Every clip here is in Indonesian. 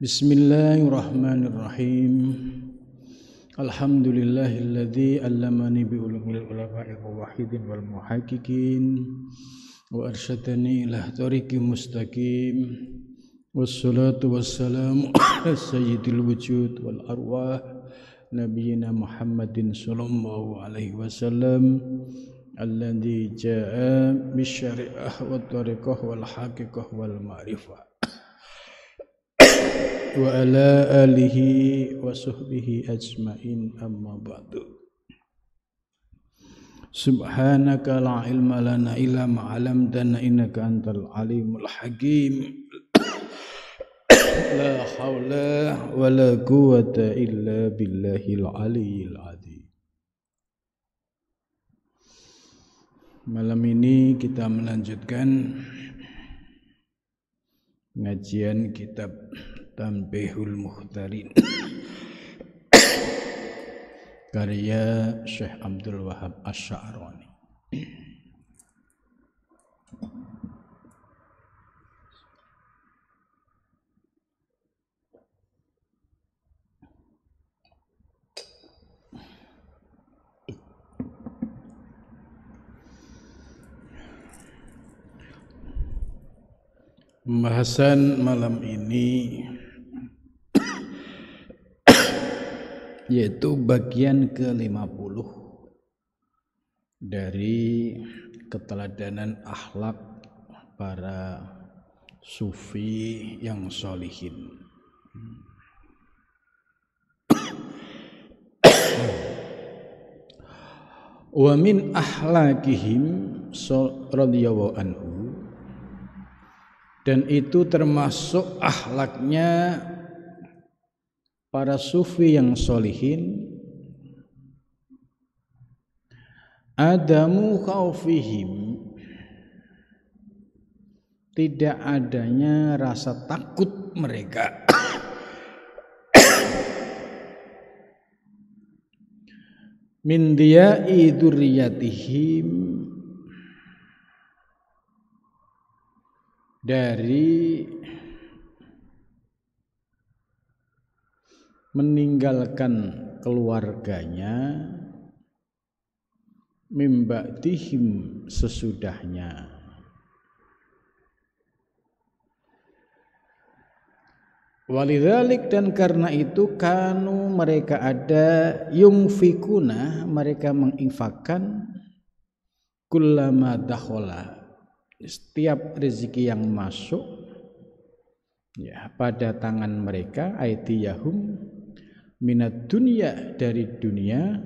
Bismillahirrahmanirrahim. Alhamdulillahilladzi allamani bi ulumil ulama'il muwahhidin wal muhaqqiqin wa arsyadani ila thariqim mustaqim. Wassalatu wassalamu ala sayyidil wujud wal arwah nabiyyina Muhammadin sallallahu alaihi wasallam alladzi jaa'a bisyari'ah wat thariqah wal haqiqah wal ma'rifah wa ala alihi wa sahbihi ajmain, amma ba'du. Subhanaka la ilma lana illa ma 'allamtana innaka antal alimul hakim. La haula wa la quwwata illa billahil aliyyil azim. Malam ini kita melanjutkan pengajian kitab Tanbihul Mukhtarin karya Syekh Abdul Wahab Asy-Sya'rani. Pembahasan malam ini yaitu bagian ke-50 dari keteladanan akhlak para sufi yang sholihin. Wa min akhlaqihim radhiyallahu anhu, dan itu termasuk akhlaknya para sufi yang sholihin, adamu khaufihim, tidak adanya rasa takut mereka min diya'i dzurriyyatihim, dari meninggalkan keluarganya, mimba'dihim, sesudahnya. Walidzalik, dan karena itu kanu, mereka ada, yungfikuna, mereka menginfakkan, kullama dakhala, setiap rezeki yang masuk ya pada tangan mereka, aitiyahum minad dunya, dari dunia,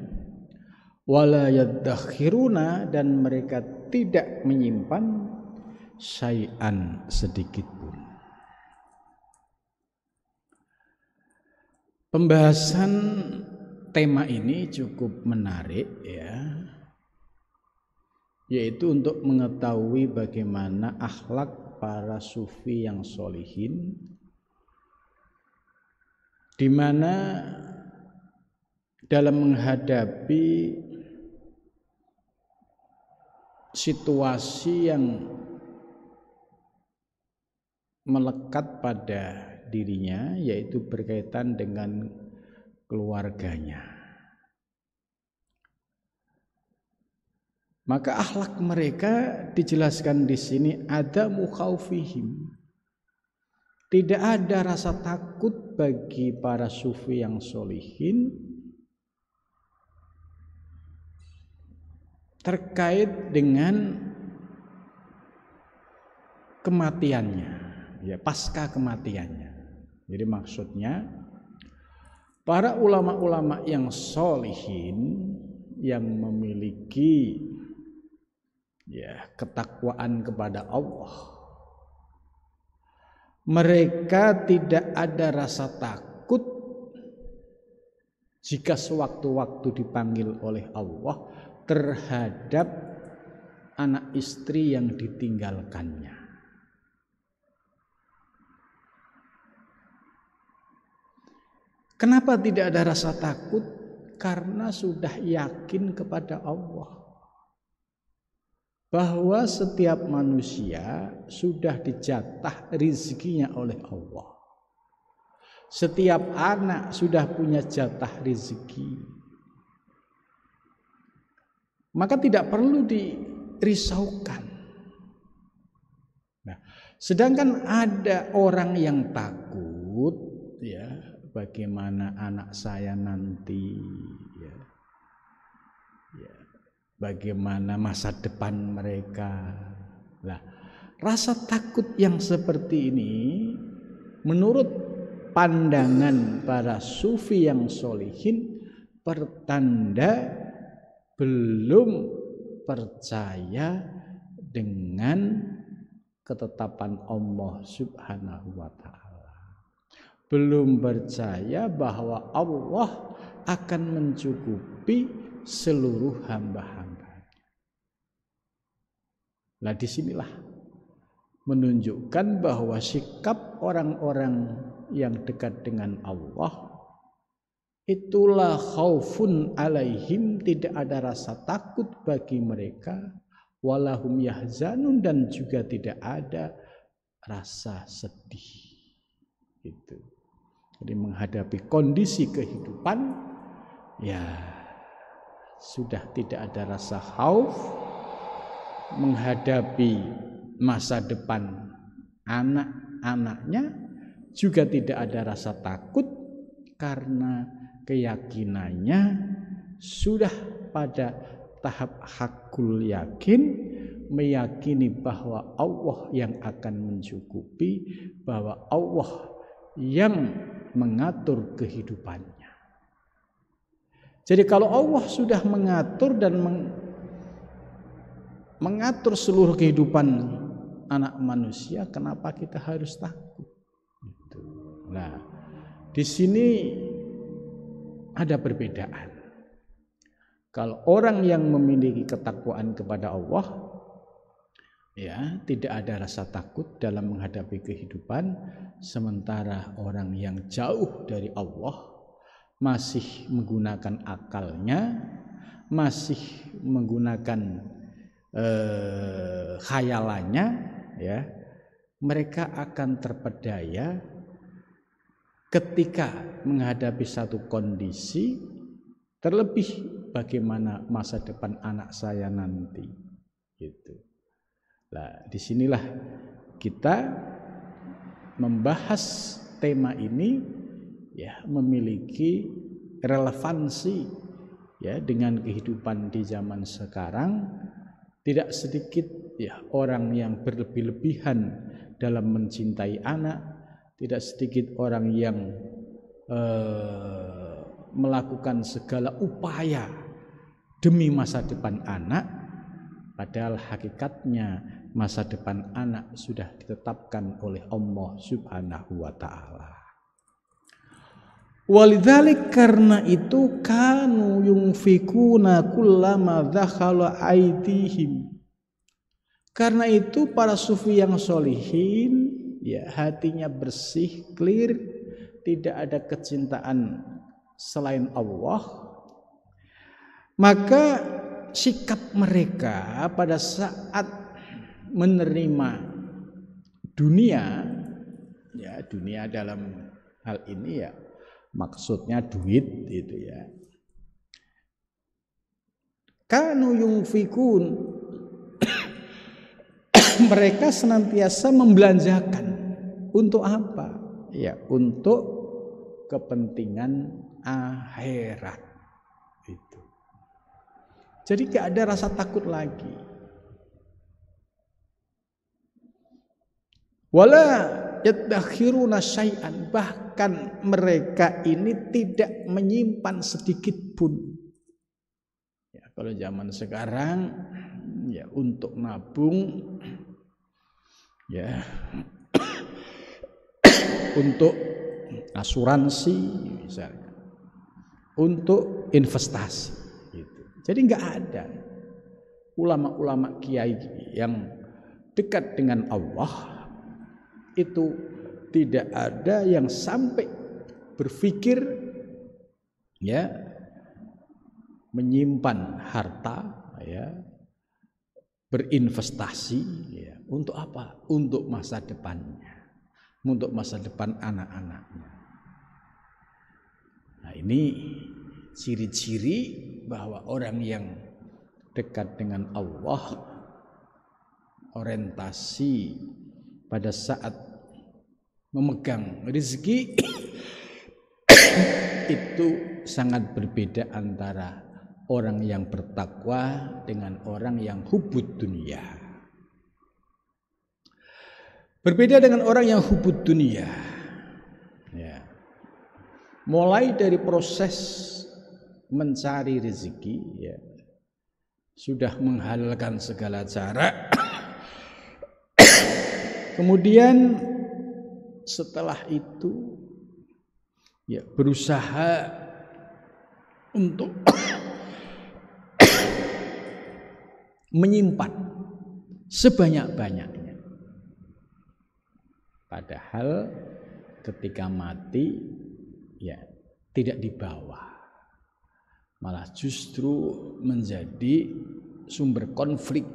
wala yaddakhiruna, dan mereka tidak menyimpan syai'an, sedikit pun. Pembahasan tema ini cukup menarik ya, yaitu untuk mengetahui bagaimana akhlak para sufi yang sholihin, di mana dalam menghadapi situasi yang melekat pada dirinya, yaitu berkaitan dengan keluarganya. Maka akhlak mereka dijelaskan di sini, ada mukhaufihim, tidak ada rasa takut bagi para sufi yang sholihin terkait dengan kematiannya, ya, pasca kematiannya. Jadi maksudnya para ulama-ulama yang sholihin, yang memiliki ya ketakwaan kepada Allah, mereka tidak ada rasa takut jika sewaktu-waktu dipanggil oleh Allah terhadap anak istri yang ditinggalkannya. Kenapa tidak ada rasa takut? Karena sudah yakin kepada Allah bahwa setiap manusia sudah dijatah rizkinya oleh Allah. Setiap anak sudah punya jatah rezeki. Maka tidak perlu dirisaukan. Nah, sedangkan ada orang yang takut, ya, bagaimana anak saya nanti, ya, bagaimana masa depan mereka. Nah, rasa takut yang seperti ini menurut pandangan para sufi yang solihin pertanda belum percaya dengan ketetapan Allah Subhanahu wa ta'ala, belum percaya bahwa Allah akan mencukupi seluruh hamba-hamba. Nah, disinilah menunjukkan bahwa sikap orang-orang yang dekat dengan Allah itulah khaufun alaihim, tidak ada rasa takut bagi mereka, walahum yahzanun, dan juga tidak ada rasa sedih. Itu. Jadi menghadapi kondisi kehidupan, ya sudah tidak ada rasa khauf. Menghadapi masa depan anak-anaknya juga tidak ada rasa takut, karena keyakinannya sudah pada tahap hakul yakin, meyakini bahwa Allah yang akan mencukupi, bahwa Allah yang mengatur kehidupannya. Jadi kalau Allah sudah mengatur dan mengatur seluruh kehidupan anak manusia, kenapa kita harus takut? Gitu. Nah, di sini ada perbedaan. Kalau orang yang memiliki ketakwaan kepada Allah, ya, tidak ada rasa takut dalam menghadapi kehidupan, sementara orang yang jauh dari Allah masih menggunakan akalnya, masih menggunakan khayalannya, ya, mereka akan terpedaya ketika menghadapi satu kondisi, terlebih bagaimana masa depan anak saya nanti, gitu. Nah, disinilah kita membahas tema ini, ya, memiliki relevansi, ya, dengan kehidupan di zaman sekarang. Tidak sedikit, ya, orang yang berlebih-lebihan dalam mencintai anak, tidak sedikit orang yang melakukan segala upaya demi masa depan anak, padahal hakikatnya masa depan anak sudah ditetapkan oleh Allah Subhanahu wa ta'ala. Walidzalik, karena itu, kanu yunfikuna kullama dzakhala aidihim. Karena itu para sufi yang solihin, ya, hatinya bersih, clear, tidak ada kecintaan selain Allah, maka sikap mereka pada saat menerima dunia, ya, dunia dalam hal ini, ya, maksudnya duit, itu, ya. Kanu yunfikun, mereka senantiasa membelanjakan. Untuk apa? Ya, untuk kepentingan akhirat. Itu. Jadi gak ada rasa takut lagi. Wala yadakhiruna syai'an, bahkan mereka ini tidak menyimpan sedikit pun. Ya, kalau zaman sekarang, ya, untuk nabung, ya, untuk asuransi misalnya, untuk investasi, gitu. Jadi nggak ada ulama-ulama kiai yang dekat dengan Allah itu tidak ada yang sampai berpikir, ya, menyimpan harta, ya, berinvestasi, ya, untuk apa? Untuk masa depannya, untuk masa depan anak-anaknya. Nah, ini ciri-ciri bahwa orang yang dekat dengan Allah, orientasi pada saat memegang rezeki itu sangat berbeda antara orang yang bertakwa dengan orang yang hubud dunia. Berbeda dengan orang yang hubud dunia. Ya. Mulai dari proses mencari rezeki, ya, sudah menghalalkan segala cara. Kemudian setelah itu, ya, berusaha untuk menyimpan sebanyak-banyaknya. Padahal ketika mati, ya, tidak dibawa, malah justru menjadi sumber konflik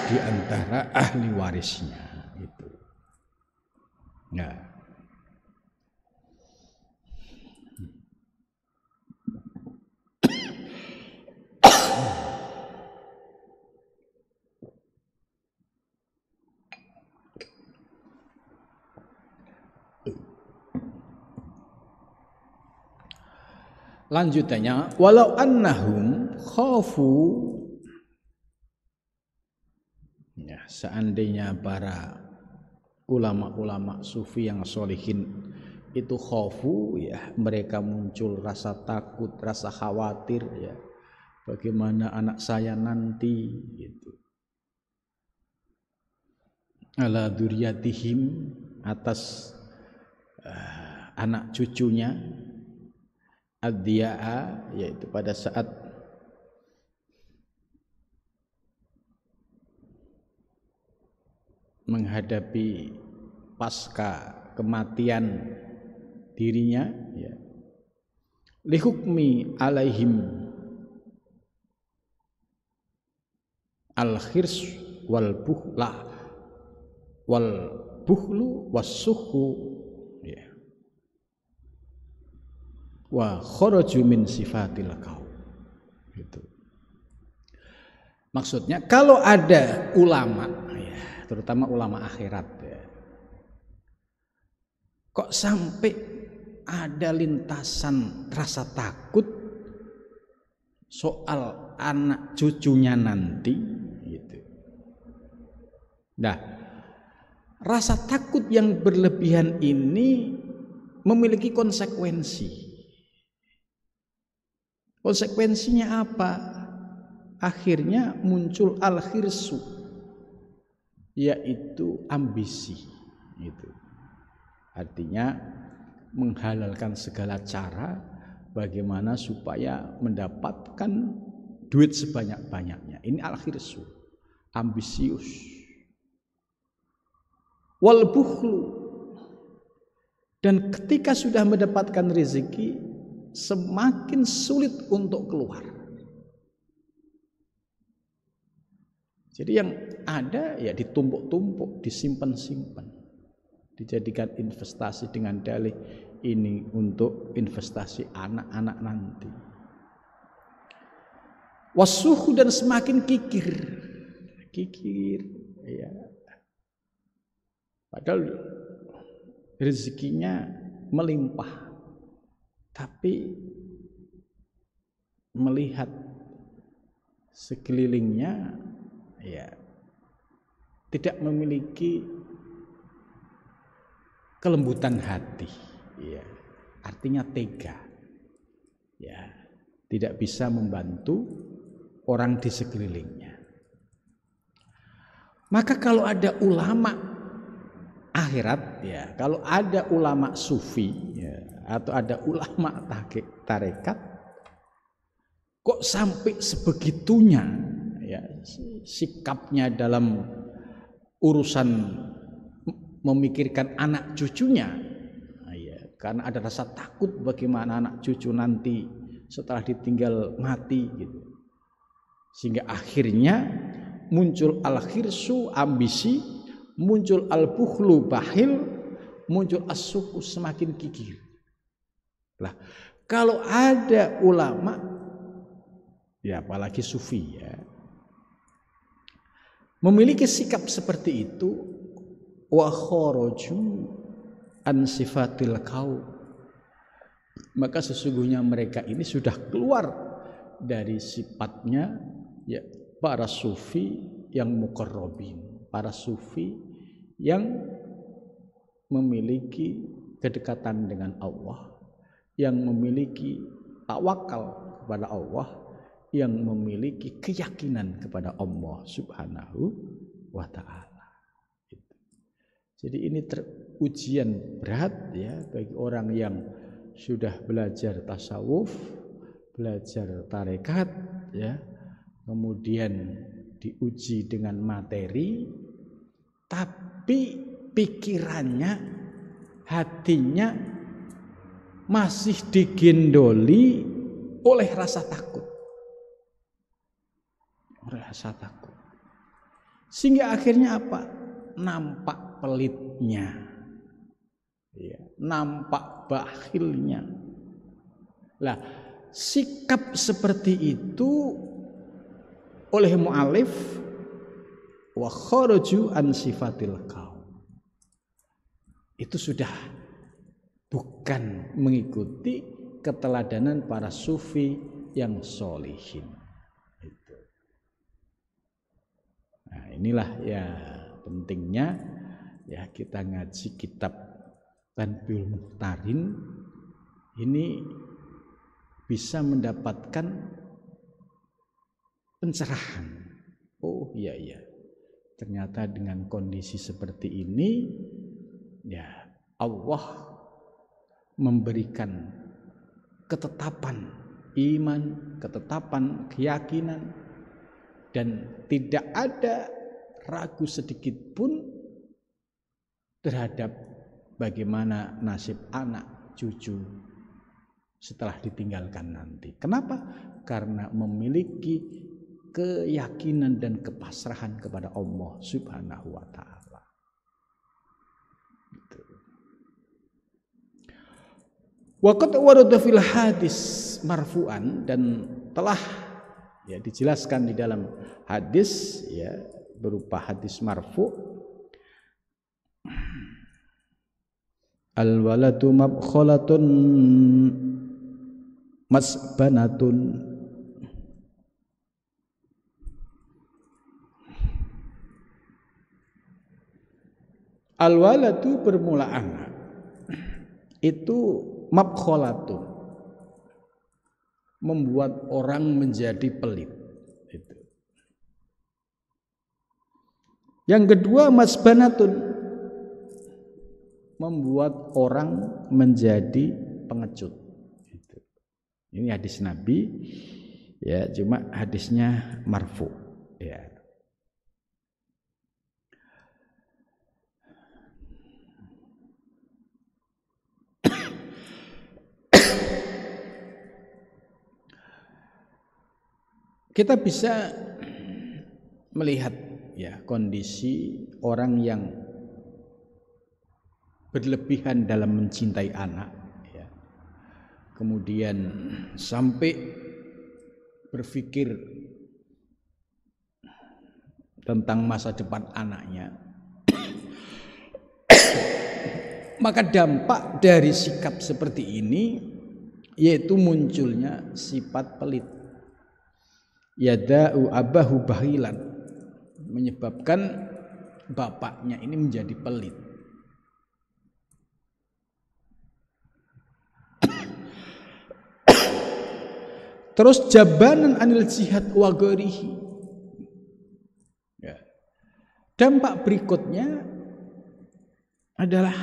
di antara ahli warisnya itu. Nah, lanjutannya, walau annahum khafu, ya, seandainya para ulama-ulama sufi yang sholihin itu khafu, ya, mereka muncul rasa takut, rasa khawatir, ya, bagaimana anak saya nanti, gitu, ala dzurriyyatihim, atas anak cucunya, ad-diya'a, yaitu pada saat menghadapi pasca kematian dirinya, ya, lihukmi alaihim al-khirs wal buhlah wal buhlu was-suhu, ya, wa kharaju min sifatil qaum. Gitu. Maksudnya kalau ada ulama, ya, terutama ulama akhirat, ya, kok sampai ada lintasan rasa takut soal anak cucunya nanti, gitu. Nah, rasa takut yang berlebihan ini memiliki konsekuensi. Konsekuensinya apa? Akhirnya muncul al-khirsu, yaitu ambisi. Gitu. Artinya menghalalkan segala cara bagaimana supaya mendapatkan duit sebanyak-banyaknya. Ini al-khirsu, ambisius. Wal bukhlu, dan ketika sudah mendapatkan rezeki semakin sulit untuk keluar. Jadi yang ada, ya, ditumpuk-tumpuk, disimpan-simpan, dijadikan investasi dengan dalih ini untuk investasi anak-anak nanti. Wasuhu, dan semakin kikir, ya. Padahal rezekinya melimpah, tapi melihat sekelilingnya, ya, tidak memiliki kelembutan hati, ya, artinya tega, ya, tidak bisa membantu orang di sekelilingnya. Maka kalau ada ulama akhirat, ya, kalau ada ulama sufi, ya, atau ada ulama tarekat, kok sampai sebegitunya, ya, sikapnya dalam urusan memikirkan anak cucunya, ya, karena ada rasa takut bagaimana anak cucu nanti setelah ditinggal mati, gitu. Sehingga akhirnya muncul al-khirsu, ambisi, muncul al-bukhlu, bakhil, muncul as-suhu, semakin gigih. Lah, kalau ada ulama, ya apalagi sufi ya, memiliki sikap seperti itu, wa kharaju an sifatil qaum, maka sesungguhnya mereka ini sudah keluar dari sifatnya ya para sufi yang muqarrabin, para sufi yang memiliki kedekatan dengan Allah, yang memiliki tawakal kepada Allah, yang memiliki keyakinan kepada Allah Subhanahu wa ta'ala. Jadi ini ujian berat ya bagi orang yang sudah belajar tasawuf, belajar tarekat ya, kemudian diuji dengan materi, tapi pikirannya, hatinya masih digendoli oleh rasa takut. Oleh rasa takut. Sehingga akhirnya apa? Nampak pelitnya. Ya, nampak bakhilnya. Lah, sikap seperti itu oleh mu'alif wa kharaju an sifatil qaum, itu sudah bukan mengikuti keteladanan para sufi yang sholihin. Nah, inilah ya pentingnya ya kita ngaji kitab Tanbihul Muhtarin ini bisa mendapatkan pencerahan. Oh iya, ternyata dengan kondisi seperti ini ya Allah memberikan ketetapan iman, ketetapan keyakinan, dan tidak ada ragu sedikit pun terhadap bagaimana nasib anak cucu setelah ditinggalkan nanti. Kenapa? Karena memiliki keyakinan dan kepasrahan kepada Allah Subhanahu wa ta'ala. Waqad warada fil hadis marfu'an, dan telah ya dijelaskan di dalam hadis ya berupa hadis marfu', al waladu mabkhalatun masbanatun, al waladu bermula anak itu mabkhalatun, membuat orang menjadi pelit. Itu. Yang kedua masbanatun, membuat orang menjadi pengecut. Itu. Ini hadis Nabi ya, cuma hadisnya marfu ya. Kita bisa melihat ya kondisi orang yang berlebihan dalam mencintai anak ya. Kemudian sampai berpikir tentang masa depan anaknya. Maka dampak dari sikap seperti ini yaitu munculnya sifat pelit. Yada'u abahu bahilan, menyebabkan bapaknya ini menjadi pelit. Terus jabanan anil jihad wa ghairihi. Ya. Dampak berikutnya adalah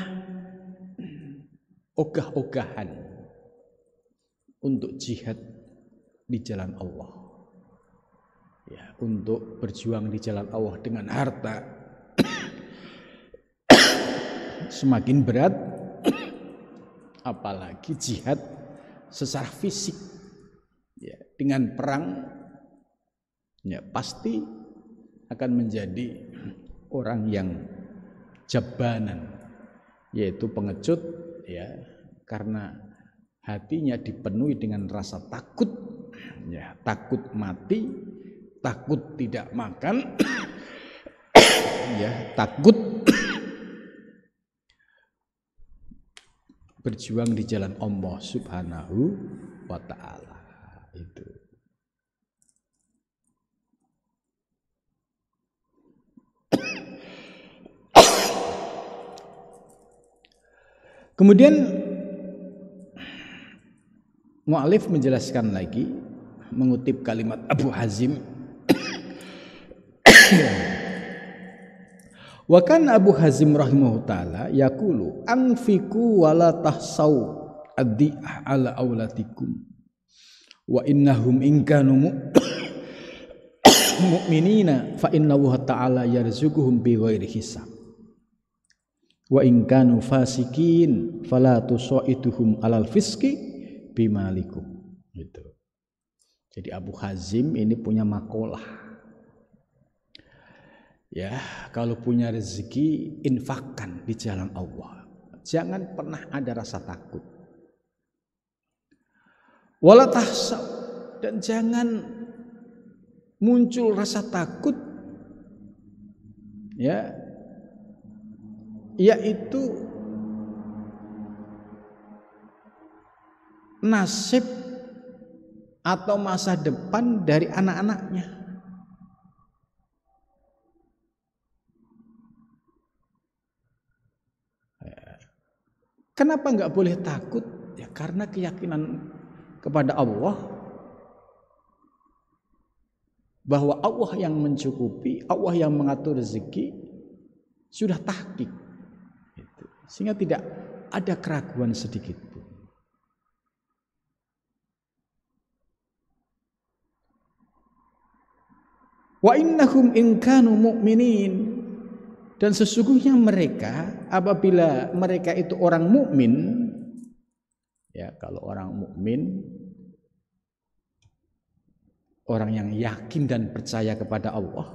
ogah-ogahan untuk jihad di jalan Allah. Ya, untuk berjuang di jalan Allah dengan harta semakin berat, apalagi jihad secara fisik ya, dengan perang ya pasti akan menjadi orang yang jabanan, yaitu pengecut ya, karena hatinya dipenuhi dengan rasa takut, ya, takut mati, takut tidak makan, ya, takut berjuang di jalan Allah Subhanahu wa ta'ala. Itu. Kemudian mu'alif menjelaskan lagi, mengutip kalimat Abu Hazim. Wa kan Abu Hazim rahimahu ta'ala yaqulu anfiqu wa la tahsaw ad-di'ah ala aulatikum wa innahum in kanu mu'minina fa innahu ta'ala yarzuquhum bi ghairi hisab wa in kanu fasikin fala tusaiduhum alal fiski bimalikum. Gitu. Jadi Abu Hazim ini punya makalah. Ya, kalau punya rezeki infakkan di jalan Allah. Jangan pernah ada rasa takut. Wala tahsaw, dan jangan muncul rasa takut, ya, yaitu nasib atau masa depan dari anak-anaknya. Kenapa enggak boleh takut? Ya karena keyakinan kepada Allah bahwa Allah yang mencukupi, Allah yang mengatur rezeki sudah tahqiq. Sehingga tidak ada keraguan sedikit pun. Wa innahum in kanu mu'minin, dan sesungguhnya mereka, apabila mereka itu orang mukmin, ya, kalau orang mukmin, orang yang yakin dan percaya kepada Allah,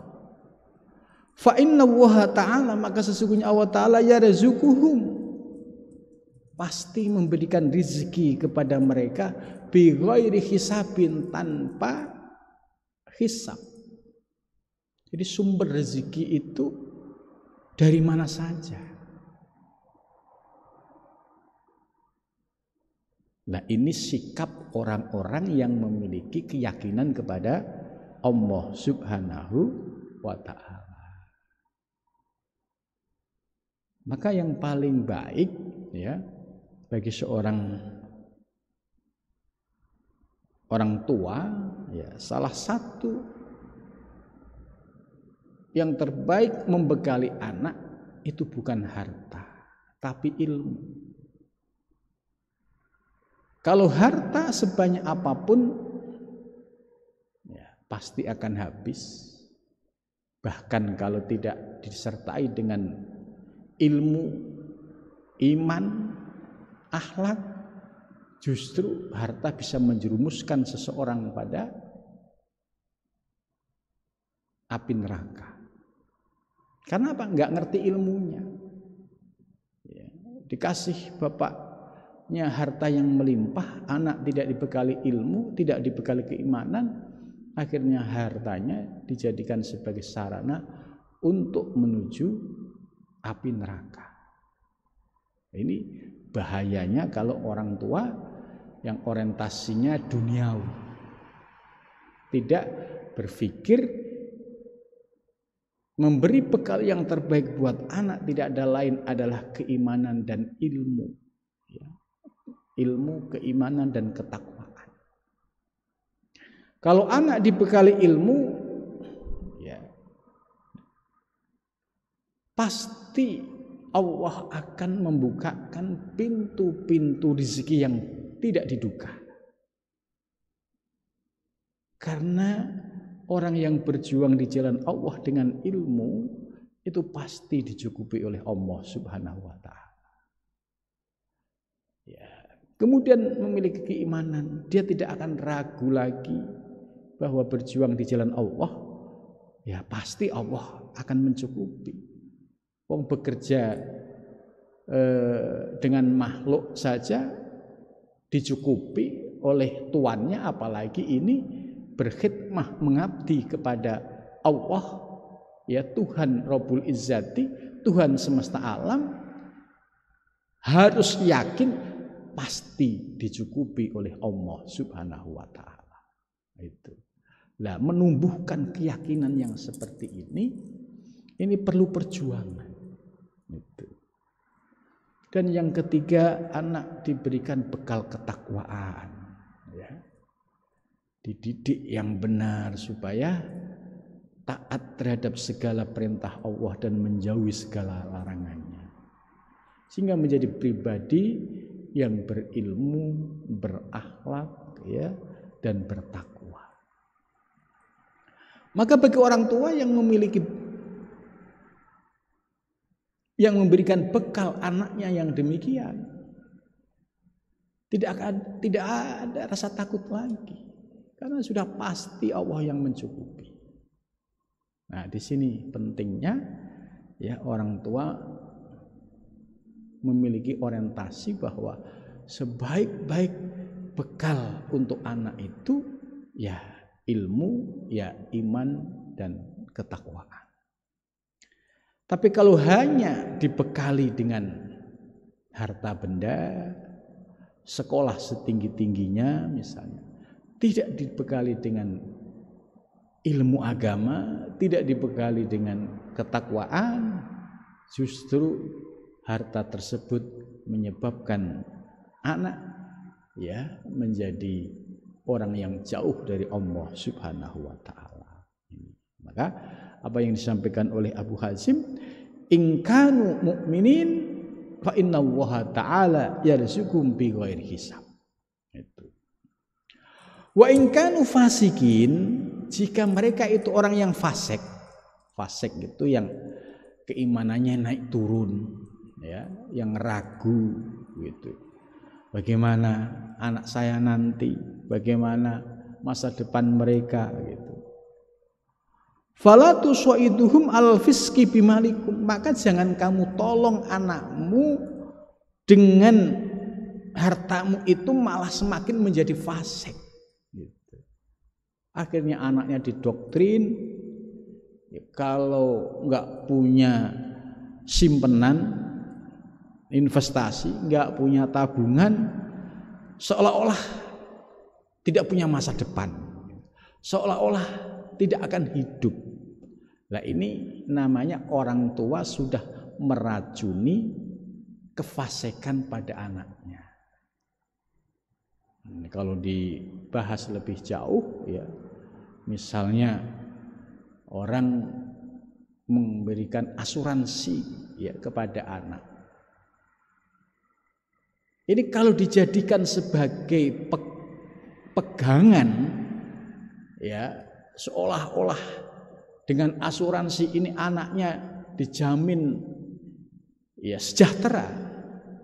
fa innallaha ta'ala, maka sesungguhnya Allah Ta'ala yarzuquhum, pasti memberikan rezeki kepada mereka bi ghairi hisabin, tanpa hisab. Jadi sumber rezeki itu dari mana saja. Nah, ini sikap orang-orang yang memiliki keyakinan kepada Allah Subhanahu wa ta'ala. Maka yang paling baik, ya, bagi seorang orang tua, ya, salah satu yang terbaik membekali anak itu bukan harta, tapi ilmu. Kalau harta sebanyak apapun, ya, pasti akan habis. Bahkan kalau tidak disertai dengan ilmu, iman, akhlak, justru harta bisa menjerumuskan seseorang pada api neraka. Karena apa? Enggak ngerti ilmunya. Ya, dikasih bapaknya harta yang melimpah, anak tidak dibekali ilmu, tidak dibekali keimanan, akhirnya hartanya dijadikan sebagai sarana untuk menuju api neraka. Ini bahayanya kalau orang tua yang orientasinya duniawi, tidak berpikir memberi bekal yang terbaik buat anak, tidak ada lain adalah keimanan dan ilmu, ya. Ilmu, keimanan dan ketakwaan. Kalau anak dibekali ilmu, ya, pasti Allah akan membukakan pintu-pintu rezeki yang tidak diduga. Karena orang yang berjuang di jalan Allah dengan ilmu itu pasti dicukupi oleh Allah Subhanahu wa ta'ala. Ya. Kemudian memiliki keimanan, dia tidak akan ragu lagi bahwa berjuang di jalan Allah, ya pasti Allah akan mencukupi. Bekerja dengan makhluk saja dicukupi oleh tuannya, apalagi ini berkhidmah mengabdi kepada Allah, ya Tuhan Rabbul Izzati, Tuhan semesta alam, harus yakin pasti dicukupi oleh Allah Subhanahu wa taala. Itu. Nah, menumbuhkan keyakinan yang seperti ini perlu perjuangan. Itu. Dan yang ketiga, anak diberikan bekal ketakwaan, ya. Dididik yang benar supaya taat terhadap segala perintah Allah dan menjauhi segala larangannya, sehingga menjadi pribadi yang berilmu, berakhlak, ya, dan bertakwa. Maka bagi orang tua yang memberikan bekal anaknya yang demikian, tidak ada rasa takut lagi, karena sudah pasti Allah yang mencukupi. Nah, di sini pentingnya, ya, orang tua memiliki orientasi bahwa sebaik-baik bekal untuk anak itu, ya, ilmu, ya, iman dan ketakwaan. Tapi kalau hanya dibekali dengan harta benda, sekolah setinggi-tingginya misalnya, tidak dibekali dengan ilmu agama, tidak dibekali dengan ketakwaan, justru harta tersebut menyebabkan anak, ya, menjadi orang yang jauh dari Allah Subhanahu wa taala. Maka apa yang disampaikan oleh Abu Hazim, in kanu mu'minin fa innallaha ta'ala yarzuqhum bighairi hisab. Itu. Wa in kanu fasikin, jika mereka itu orang yang fasik itu yang keimanannya naik turun, ya, yang ragu gitu. Bagaimana anak saya nanti, bagaimana masa depan mereka gitu. Fala tusaiduhum al-fiski bimalikum, maka jangan kamu tolong anakmu dengan hartamu itu malah semakin menjadi fasik gitu. Akhirnya anaknya didoktrin, ya, kalau nggak punya simpenan investasi, nggak punya tabungan, seolah-olah tidak punya masa depan, seolah-olah tidak akan hidup. Nah, ini namanya orang tua sudah meracuni kefasikan pada anaknya. Kalau dibahas lebih jauh, ya, misalnya orang memberikan asuransi, ya, kepada anak. Ini kalau dijadikan sebagai pegangan, ya, seolah-olah dengan asuransi ini anaknya dijamin, ya, sejahtera,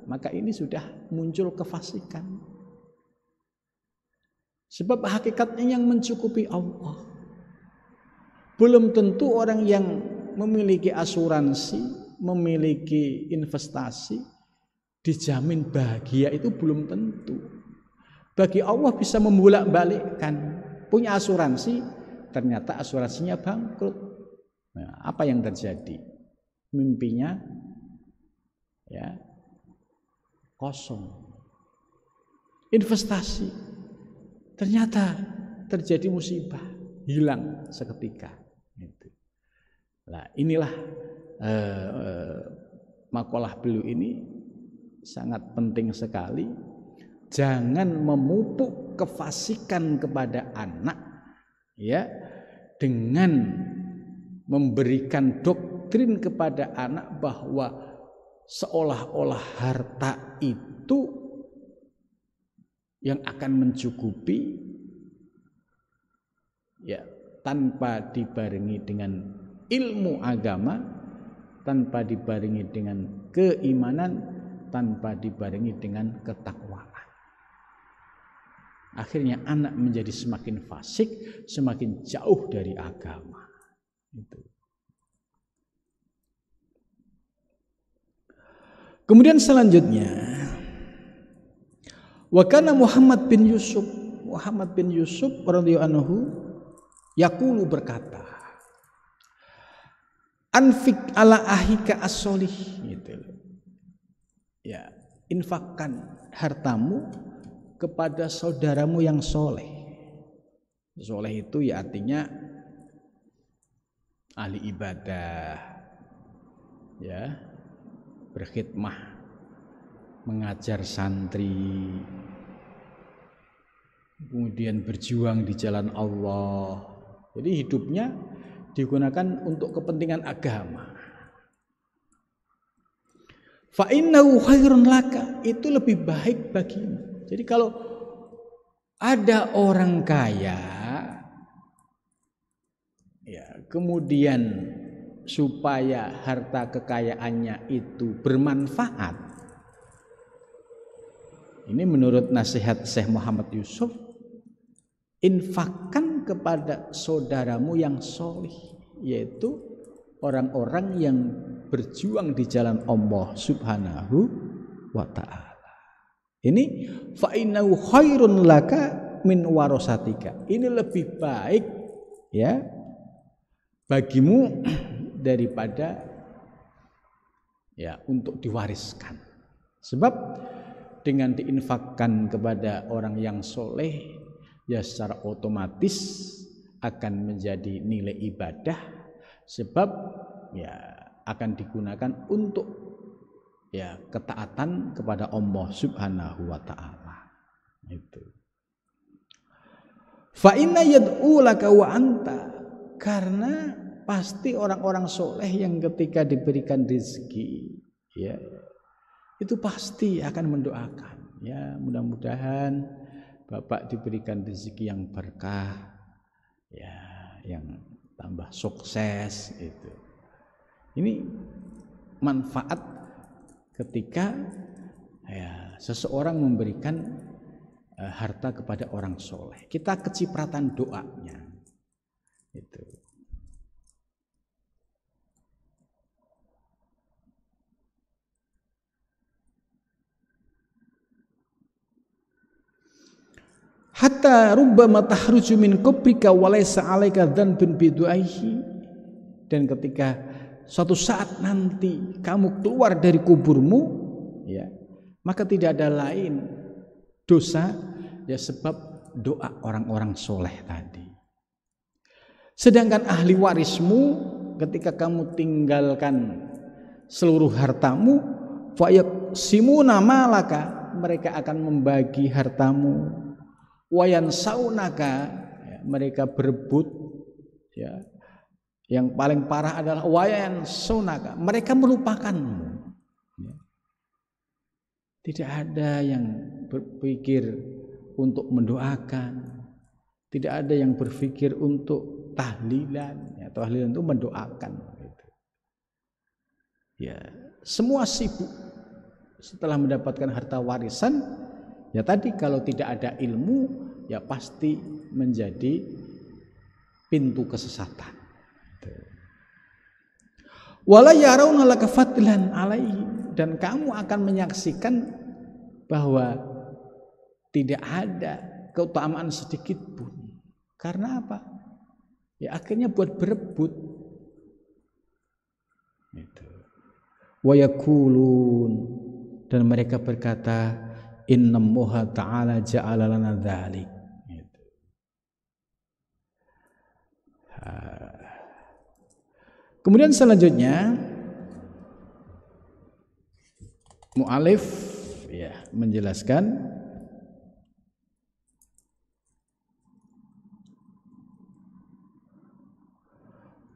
maka ini sudah muncul kefasikan. Sebab hakikatnya yang mencukupi Allah. Belum tentu orang yang memiliki asuransi, memiliki investasi, dijamin bahagia, itu belum tentu. Bagi Allah bisa membolak-balikkan. Punya asuransi, ternyata asuransinya bangkrut. Nah, apa yang terjadi? Mimpinya, ya, kosong. Investasi, ternyata terjadi musibah, hilang seketika. Nah, inilah makalah beliau ini sangat penting sekali. Jangan memupuk kefasikan kepada anak, ya, dengan memberikan doktrin kepada anak bahwa seolah-olah harta itu yang akan mencukupi, ya, tanpa dibarengi dengan ilmu agama, tanpa dibarengi dengan keimanan, tanpa dibarengi dengan ketakwaan. Akhirnya anak menjadi semakin fasik, semakin jauh dari agama. Itu. Kemudian selanjutnya, Wa kana Muhammad bin Yusuf radhiyallahu anhu yaqulu berkata, anfik ala ahika as-solih, gitu. Ya, infakkan hartamu kepada saudaramu yang soleh. Soleh itu ya artinya ahli ibadah, ya, berkhidmah, mengajar santri, kemudian berjuang di jalan Allah. Jadi hidupnya digunakan untuk kepentingan agama. Fa innahu khairun laka, itu lebih baik bagimu. Jadi kalau ada orang kaya, ya, kemudian supaya harta kekayaannya itu bermanfaat, ini menurut nasihat Syekh Muhammad Yusuf, infakkan kepada saudaramu yang solih, yaitu orang-orang yang berjuang di jalan Allah Subhanahu wa ta'ala. Ini fa innahu khairun laka min warasatika. Ini lebih baik, ya, bagimu daripada, ya, untuk diwariskan. Sebab dengan diinfakkan kepada orang yang soleh, ya secara otomatis akan menjadi nilai ibadah, sebab ya akan digunakan untuk, ya, ketaatan kepada Allah Subhanahu wa ta'ala. Itu. Fa inna yad'u laka wa anta, karena pasti orang-orang soleh yang ketika diberikan rezeki, ya, itu pasti akan mendoakan, ya, mudah-mudahan Bapak diberikan rezeki yang berkah, ya, yang tambah sukses. Itu. Ini manfaat ketika, ya, seseorang memberikan harta kepada orang soleh. Kita kecipratan doanya. Itu. Hatta rubbama tahruju min qabrika wa laysa 'alaika dzanbun bidu'aihi, dan ketika suatu saat nanti kamu keluar dari kuburmu, ya, maka tidak ada lain dosa, ya, sebab doa orang-orang soleh tadi. Sedangkan ahli warismu ketika kamu tinggalkan seluruh hartamu, fa yaqsimuna malaka, mereka akan membagi hartamu, wayan saunaka, ya, mereka berebut, ya. Yang paling parah adalah wayan saunaka, mereka melupakanmu, ya. Tidak ada yang berpikir untuk mendoakan, tidak ada yang berpikir untuk tahlilan, ya, tahlilan itu mendoakan, gitu. Ya, semua sibuk setelah mendapatkan harta warisan. Ya tadi, kalau tidak ada ilmu, ya pasti menjadi pintu kesesatan. Wala yarawna laka fadlan alaihi, dan kamu akan menyaksikan bahwa tidak ada keutamaan sedikit pun. Karena apa? Ya akhirnya buat berebut. Gitu. Wa yaqulun, dan mereka berkata, innallaha ta'ala ja'ala lana dzalik. Gitu. Kemudian selanjutnya mu'alif, ya, menjelaskan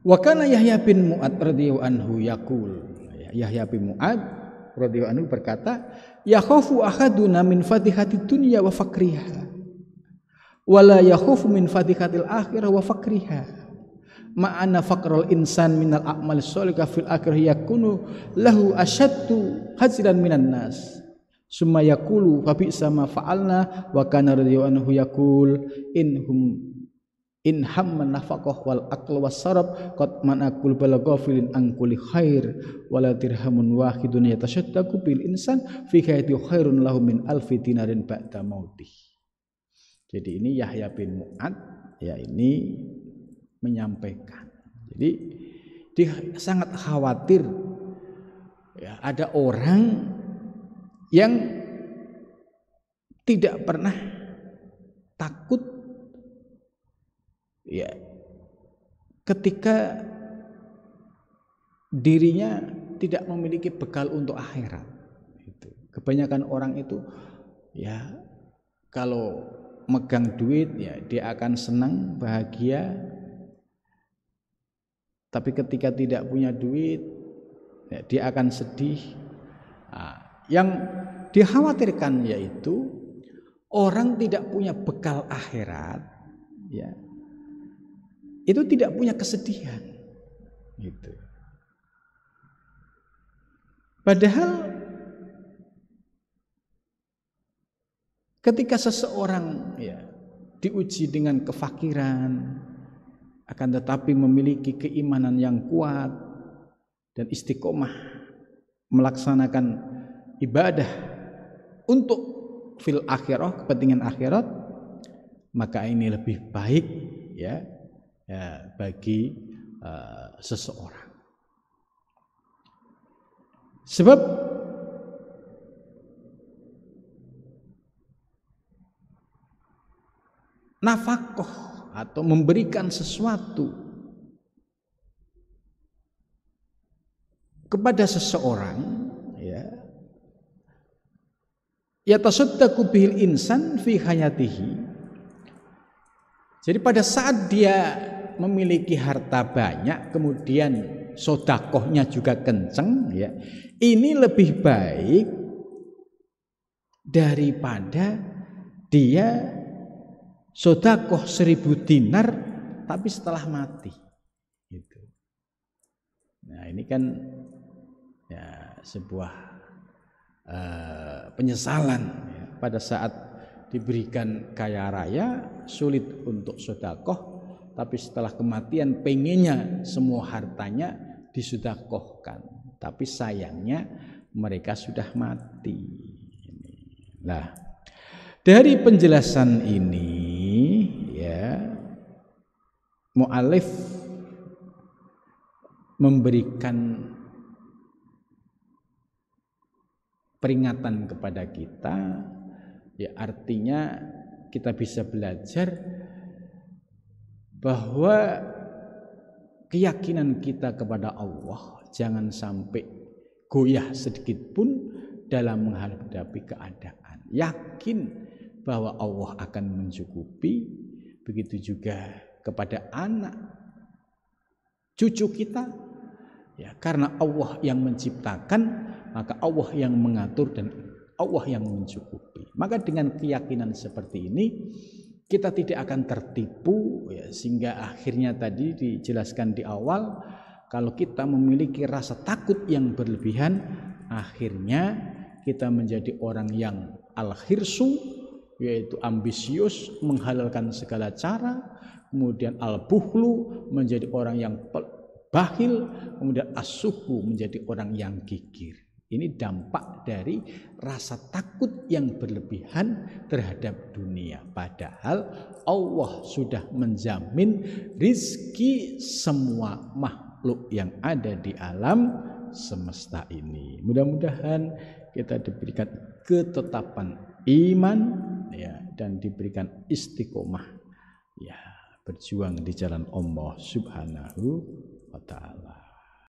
wa kana Yahya bin Mu'ad radhiyallahu anhu yaqul, Yahya bin Mu'ad radhiyallahu anhu berkata, yakhafu ahaduna min fadhihatid dunya wa fakriha wa la yakhafu min fadhihatil akhirah wa fakriha. Ma'ana faqrul insan minal a'mal sholihah fil akhirah yakunu lahu asyaddu hajran minan nas. Summa yaqulu fa bi'sa ma fa'alna wa kana radhiyallahu anhu yaqul inhum in hamman nafaqah wal aql was sarab qad man aqul balaghafilin an kulli khair wala dirhamun wahidun yatashaddaqu bil insan fi hayati khairun lahu min alfi dinarin ba'da mautih. Jadi ini Yahya bin Mu'ad ya ini menyampaikan. Jadi dia sangat khawatir ya ada orang yang tidak pernah takut ya ketika dirinya tidak memiliki bekal untuk akhirat. Itu. Kebanyakan orang itu ya kalau megang duit ya dia akan senang, bahagia. Tapi ketika tidak punya duit ya, dia akan sedih. Nah, yang dikhawatirkan yaitu orang tidak punya bekal akhirat ya itu tidak punya kesedihan gitu. Padahal ketika seseorang ya diuji dengan kefakiran akan tetapi memiliki keimanan yang kuat dan istiqomah melaksanakan ibadah untuk fil akhirah, kepentingan akhirat, maka ini lebih baik ya bagi seseorang. Sebab nafkah atau memberikan sesuatu kepada seseorang ya yatasaddaqu bihil insan fi hayatihi. Jadi pada saat dia memiliki harta banyak kemudian sedekahnya juga kenceng ya, ini lebih baik daripada dia sedekah 1000 dinar tapi setelah mati gitu. Nah ini kan ya sebuah penyesalan ya. Pada saat diberikan kaya raya sulit untuk sedekah, tapi setelah kematian pengennya semua hartanya disedekahkan, tapi sayangnya mereka sudah mati. Nah, dari penjelasan ini ya mu'alif memberikan peringatan kepada kita ya, artinya kita bisa belajar bahwa keyakinan kita kepada Allah jangan sampai goyah sedikit pun dalam menghadapi keadaan. Yakin bahwa Allah akan mencukupi, begitu juga kepada anak cucu kita ya, karena Allah yang menciptakan, maka Allah yang mengatur dan Allah yang mencukupi. Maka dengan keyakinan seperti ini kita tidak akan tertipu ya, sehingga akhirnya tadi dijelaskan di awal kalau kita memiliki rasa takut yang berlebihan, akhirnya kita menjadi orang yang al-khirsu, yaitu ambisius, menghalalkan segala cara, kemudian al-bukhlu, menjadi orang yang bakhil, kemudian as-suhu, menjadi orang yang gigir. Ini dampak dari rasa takut yang berlebihan terhadap dunia. Padahal Allah sudah menjamin rizki semua makhluk yang ada di alam semesta ini. Mudah-mudahan kita diberikan ketetapan iman ya, dan diberikan istiqomah ya, berjuang di jalan Allah Subhanahu wa ta'ala.